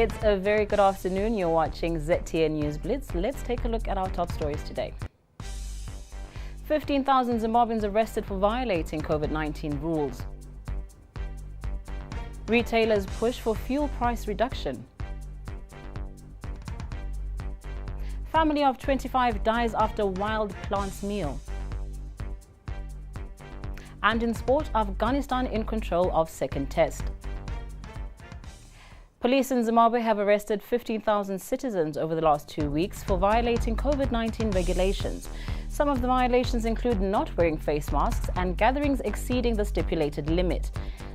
It's a very good afternoon. You're watching ZTN News Blitz. Let's take a look at our top stories today. 15,000 Zimbabweans arrested for violating COVID-19 rules. Retailers push for fuel price reduction. Family of 25 dies after wild plants meal. And in sport, Afghanistan in control of second test. Police in Zimbabwe have arrested 15,000 citizens over the last 2 weeks for violating COVID-19 regulations. Some of the violations include not wearing face masks and gatherings exceeding the stipulated limit.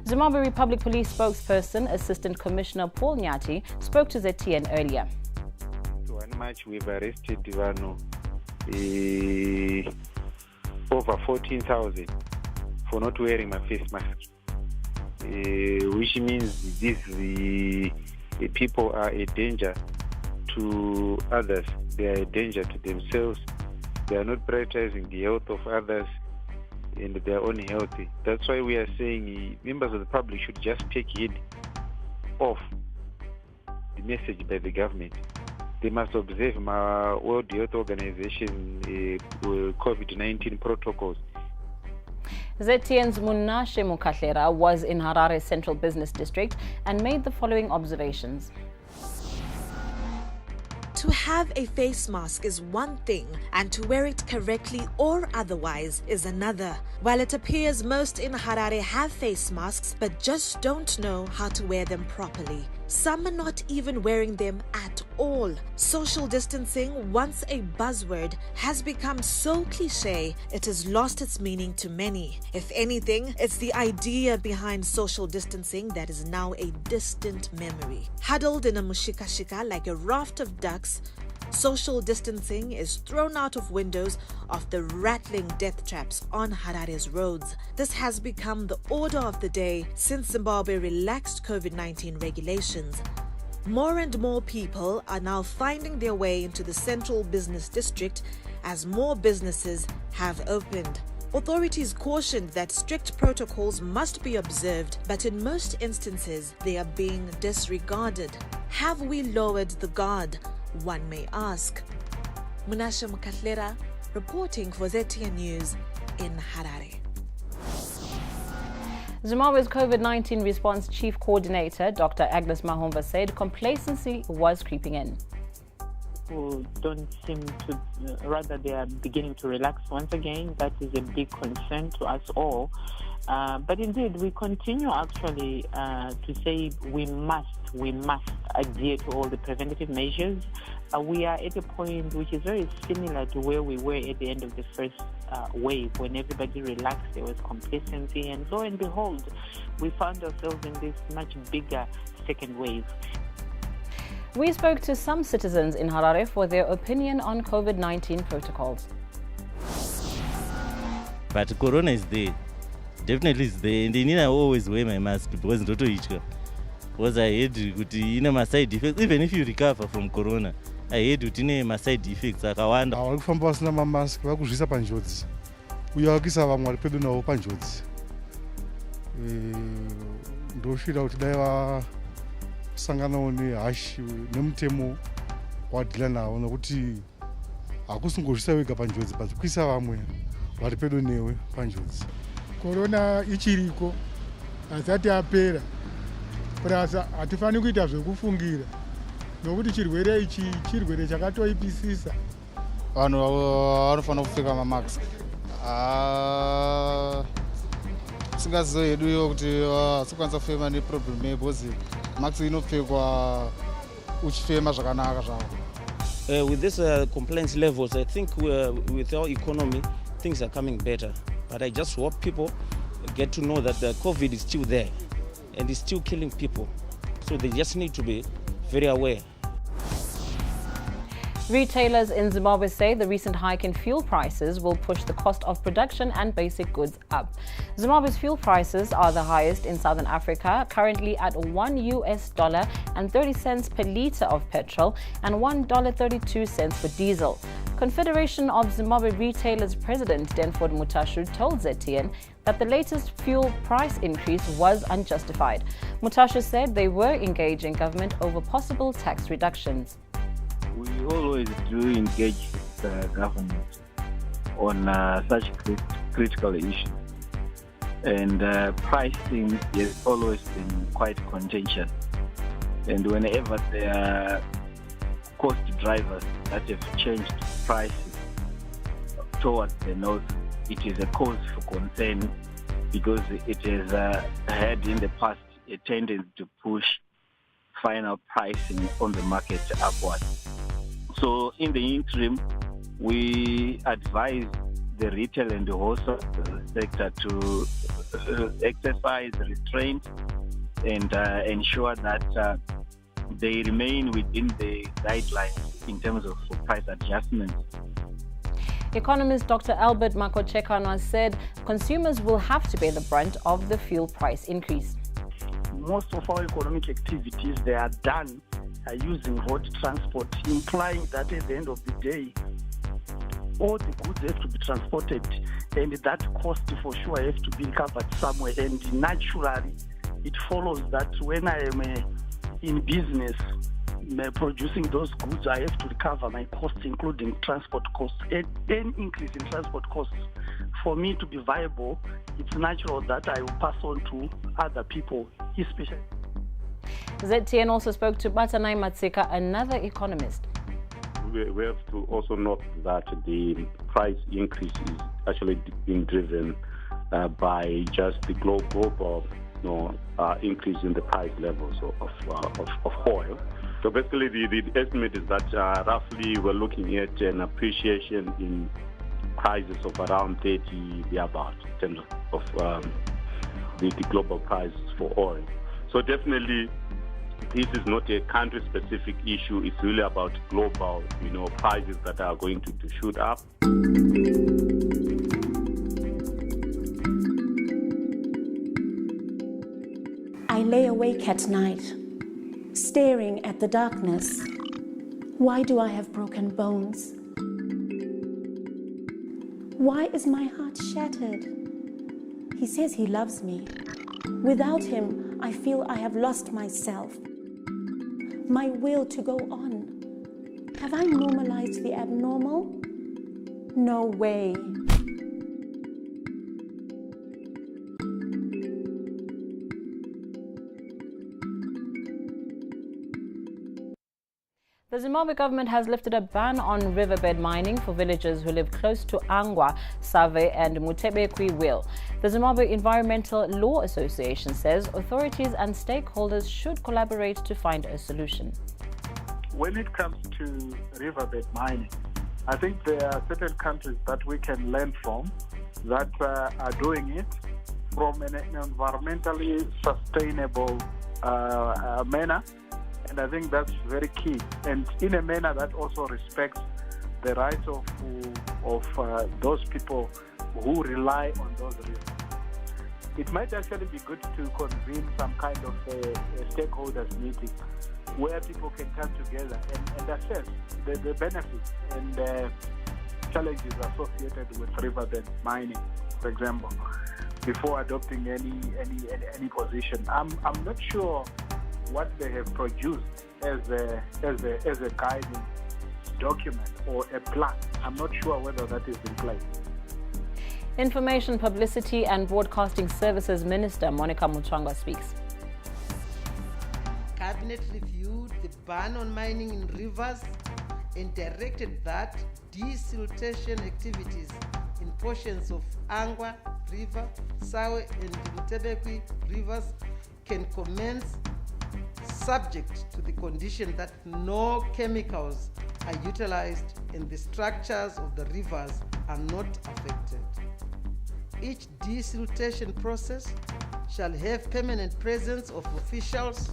Zimbabwe Republic Police spokesperson, Assistant Commissioner Paul Nyati, spoke to ZTN earlier. One March we've arrested over 14,000 for not wearing my face mask. Which means these people are a danger to others. They are a danger to themselves. They are not prioritizing the health of others and their own health. That's why we are saying members of the public should just take heed of the message by the government. They must observe my World Health Organization COVID-19 protocols. ZTN's Munashe Mukahlera was in Harare Central Business District and made the following observations. To have a face mask is one thing, and to wear it correctly or otherwise is another. While it appears most in Harare have face masks but just don't know how to wear them properly. Some are not even wearing them at all. Social distancing, once a buzzword, has become so cliche it has lost its meaning to many. If anything, it's the idea behind social distancing that is now a distant memory. Huddled in a mushikashika like a raft of ducks, social distancing is thrown out of windows of the rattling death traps on Harare's roads. This has become the order of the day since Zimbabwe relaxed COVID-19 regulations. More and more people are now finding their way into the Central Business District as more businesses have opened. Authorities cautioned that strict protocols must be observed, but in most instances they are being disregarded. Have we lowered the guard? One may ask. Munashe Mukahlera, reporting for ZTN News in Harare. Zimbabwe's COVID-19 response chief coordinator, Dr. Agnes Mahomva, said complacency was creeping in. People don't seem to, rather they are beginning to relax once again. That is a big concern to us all. But indeed, we continue actually to say we must adhere to all the preventative measures. We are at a point which is very similar to where we were at the end of the first wave, when everybody relaxed, there was complacency, and lo and behold, we found ourselves in this much bigger second wave. We spoke to some citizens in Harare for their opinion on COVID-19 protocols. But Corona is there. Definitely is there. And I always wear my mask because I hate my side effects. Even if you recover from Corona, I hate my side effects. Vakufamba vasina mamask vakuzvisa panjodzi. Uyo akisa vamwe vari pedo navo panjodzi. Ndoshira kuti dai vasanganawo nehashi nemutemo wadhila nawo nokuti hakusingozvisa wega panjodzi but kuisa vamwe vari pedo newe panjodzi. Corona ichiriko asati apera. Prasa hatifani kuita zvekufungira nokuti chirwere ichi chirwere chakatoipisisa. Vanhu vanofana kupfeka mamask. Singazizo yedu yo kuti sikwanisa kufema neproblem because mask inopfekwa uchifema zvakanaka zvavo. With this complaints levels, I think with our economy, things are coming better. But I just hope people get to know that the COVID is still there and it's still killing people. So they just need to be very aware. Retailers in Zimbabwe say the recent hike in fuel prices will push the cost of production and basic goods up. Zimbabwe's fuel prices are the highest in Southern Africa, currently at $1.30 per litre of petrol and $1.32 for diesel. Confederation of Zimbabwe Retailers President Denford Mutashu told ZTN that the latest fuel price increase was unjustified. Mutashu said they were engaging government over possible tax reductions. We always do engage with the government on such critical issues. And pricing has always been quite contentious. And whenever there are cost drivers that have changed prices towards the north, it is a cause for concern because it has had in the past a tendency to push final pricing on the market upwards. So in the interim, we advise the retail and the wholesale sector to exercise restraint and ensure that they remain within the guidelines in terms of price adjustments. Economist Dr. Albert Makochekana said consumers will have to bear the brunt of the fuel price increase. Most of our economic activities, they are done using road transport, implying that at the end of the day, all the goods have to be transported, and that cost for sure has to be covered somewhere. And naturally, it follows that when I am in business producing those goods, I have to recover my costs, including transport costs. And any increase in transport costs, for me to be viable, it's natural that I will pass on to other people, especially. ZTN also spoke to Batanai Matsika, another economist. We have to also note that the price increase is actually being driven by just the global increase in the price levels of oil. So basically the estimate is that roughly we're looking at an appreciation in prices of around 30 thereabout in terms of the global prices for oil. So definitely this is not a country-specific issue. It's really about global, prices that are going to shoot up. I lay awake at night, staring at the darkness. Why do I have broken bones? Why is my heart shattered? He says he loves me. Without him, I feel I have lost myself, my will to go on. Have I normalized the abnormal? No way. The Zimbabwe government has lifted a ban on riverbed mining for villagers who live close to Angwa, Save and Mutebekwi Will. The Zimbabwe Environmental Law Association says authorities and stakeholders should collaborate to find a solution. When it comes to riverbed mining, I think there are certain countries that we can learn from that are doing it from an environmentally sustainable manner. And I think that's very key, and in a manner that also respects the rights of those people who rely on those rivers. It might actually be good to convene some kind of a stakeholders meeting where people can come together and assess the benefits and challenges associated with riverbed mining, for example, before adopting any position. I'm not sure what they have produced as a guiding document or a plan. I'm not sure whether that is in place. Information, Publicity and Broadcasting Services Minister Monica Mutswangwa speaks. Cabinet reviewed the ban on mining in rivers and directed that desiltation activities in portions of Angwa River, Sawe and Mutebekwi rivers can commence subject to the condition that no chemicals are utilized and the structures of the rivers are not affected. Each desiltation process shall have permanent presence of officials.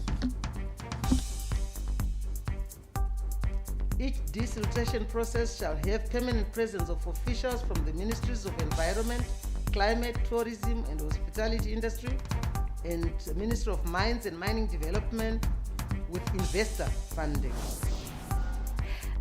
Each desiltation process shall have permanent presence of officials from the Ministries of Environment, Climate, Tourism and Hospitality Industry, and the Ministry of Mines and Mining Development with investor funding.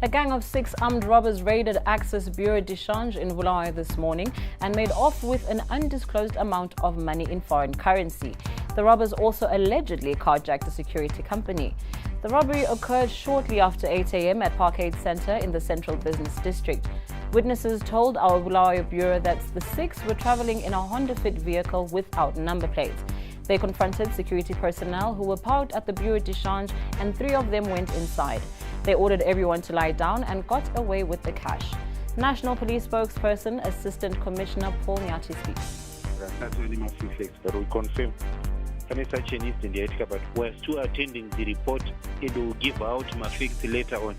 A gang of 6 armed robbers raided Access Bureau d'Echange in Bulawayo this morning and made off with an undisclosed amount of money in foreign currency. The robbers also allegedly carjacked a security company. The robbery occurred shortly after 8 a.m. at Parkade Center in the Central Business District. Witnesses told our Bulawayo Bureau that the 6 were traveling in a Honda Fit vehicle without number plates. They confronted security personnel who were parked at the Bureau d'Echange and 3 of them went inside. They ordered everyone to lie down and got away with the cash. National Police spokesperson, Assistant Commissioner Paul Nyati speaks. That's only my facts, but we confirm. Such an incident, but we're still attending the report and we'll give out my facts later on.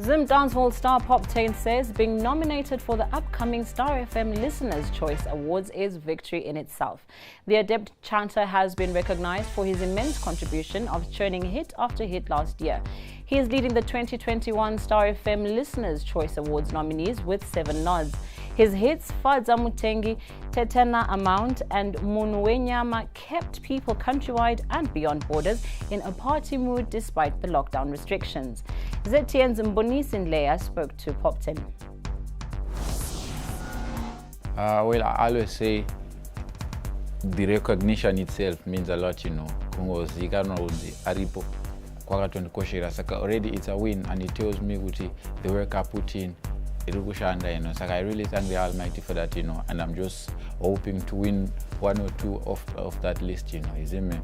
Zim dancehall star Pop Tain says being nominated for the upcoming Star FM Listeners' Choice Awards is victory in itself. The adept chanter has been recognized for his immense contribution of churning hit after hit last year. He is leading the 2021 Star FM Listeners' Choice Awards nominees with 7 nods. His hits, Fadza Mutengi, Tetena Amount and Munuwenyama kept people countrywide and beyond borders in a party mood despite the lockdown restrictions. ZTN's Mbonisi Nleya spoke to Pop Tain. Well, I always say the recognition itself means a lot, you know. Already it's a win and it tells me the work I put in. So I really thank the Almighty for that, you know, and I'm just hoping to win 1 or 2 of that list, you know. Is it me?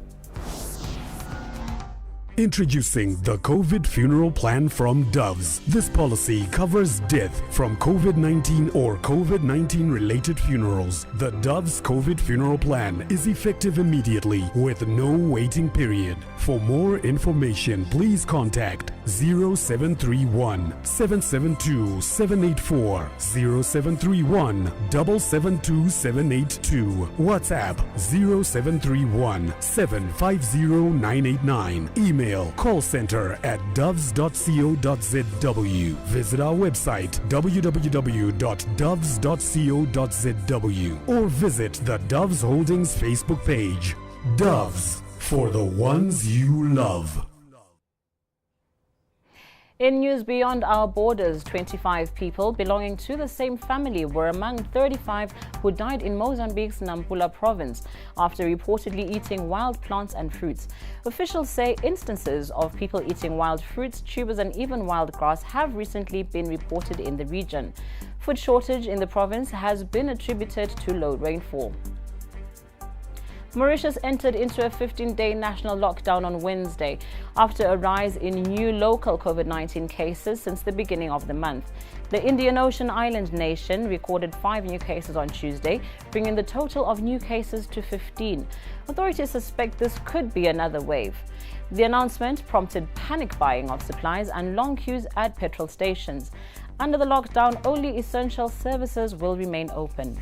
Introducing the COVID funeral plan from Doves. This policy covers death from COVID-19 or COVID-19 related funerals. The Doves COVID funeral plan is effective immediately with no waiting period. For more information, please contact 0731 772 784, 0731 772 782, WhatsApp 0731 750 989, email callcenter@doves.co.zw. Visit our website www.doves.co.zw or visit the Doves Holdings Facebook page. Doves, for the ones you love. In news beyond our borders, 25 people belonging to the same family were among 35 who died in Mozambique's Nampula province after reportedly eating wild plants and fruits. Officials say instances of people eating wild fruits, tubers and even wild grass have recently been reported in the region. Food shortage in the province has been attributed to low rainfall. Mauritius entered into a 15-day national lockdown on Wednesday after a rise in new local COVID-19 cases since the beginning of the month. The Indian Ocean island nation recorded 5 new cases on Tuesday, bringing the total of new cases to 15. Authorities suspect this could be another wave. The announcement prompted panic buying of supplies and long queues at petrol stations. Under the lockdown, only essential services will remain open.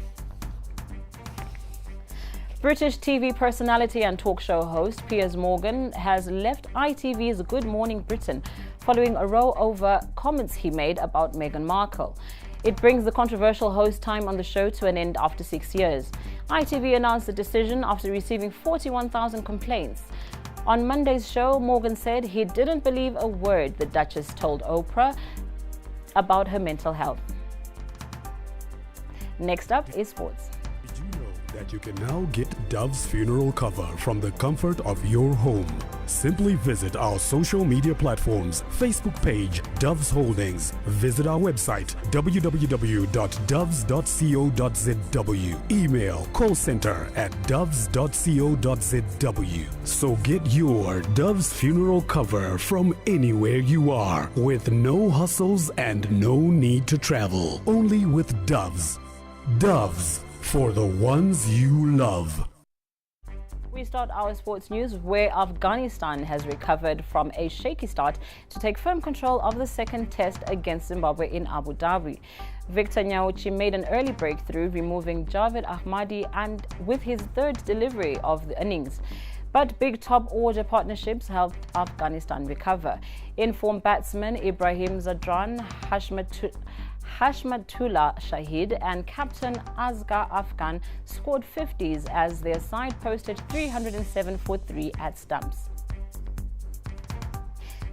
British TV personality and talk show host Piers Morgan has left ITV's Good Morning Britain following a row over comments he made about Meghan Markle. It brings the controversial host time on the show to an end after 6 years. ITV announced the decision after receiving 41,000 complaints. On Monday's show, Morgan said he didn't believe a word the Duchess told Oprah about her mental health. Next up is sports. That you can now get Dove's funeral cover from the comfort of your home. Simply visit our social media platforms, Facebook page Doves Holdings, visit our website www.doves.co.zw, email callcenter@doves.co.zw. So get your Dove's funeral cover from anywhere you are with no hustles and no need to travel. Only with Doves. Doves, for the ones you love. We start our sports news where Afghanistan has recovered from a shaky start to take firm control of the second test against Zimbabwe in Abu Dhabi. Victor Nyauchi made an early breakthrough, removing Javed Ahmadi and with his third delivery of the innings. But big top order partnerships helped Afghanistan recover. Informed batsman Ibrahim Zadran, Hashmatullah Shahid and captain Asghar Afghan scored 50s as their side posted 307 for 3 at stumps.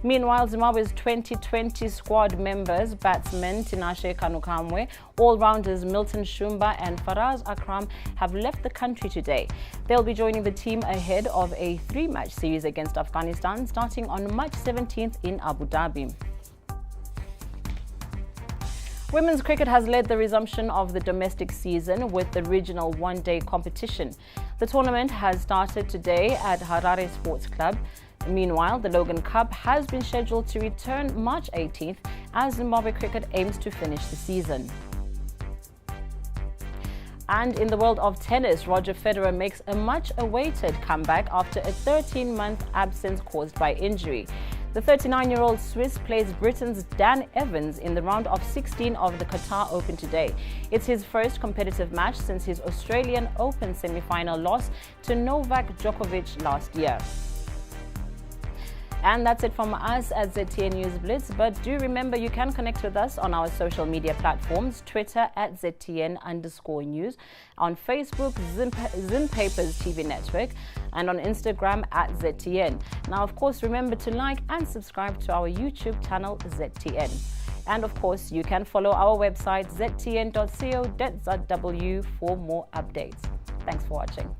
Meanwhile, Zimbabwe's 2020 squad members, batsmen Tinashe Kanukamwe, all-rounders Milton Shumba and Faraz Akram have left the country today. They'll be joining the team ahead of a 3-match series against Afghanistan starting on March 17th in Abu Dhabi. Women's cricket has led the resumption of the domestic season with the regional one-day competition. The tournament has started today at Harare Sports Club. Meanwhile, the Logan Cup has been scheduled to return March 18th as Zimbabwe cricket aims to finish the season. And in the world of tennis, Roger Federer makes a much-awaited comeback after a 13-month absence caused by injury. The 39-year-old Swiss plays Britain's Dan Evans in the round of 16 of the Qatar Open today. It's his first competitive match since his Australian Open semi-final loss to Novak Djokovic last year. And that's it from us at ZTN News Blitz. But do remember you can connect with us on our social media platforms, Twitter at ZTN_news, on Facebook, Zim Papers TV Network, and on Instagram at ZTN. Now, of course, remember to like and subscribe to our YouTube channel, ZTN. And of course, you can follow our website, ztn.co.zw for more updates. Thanks for watching.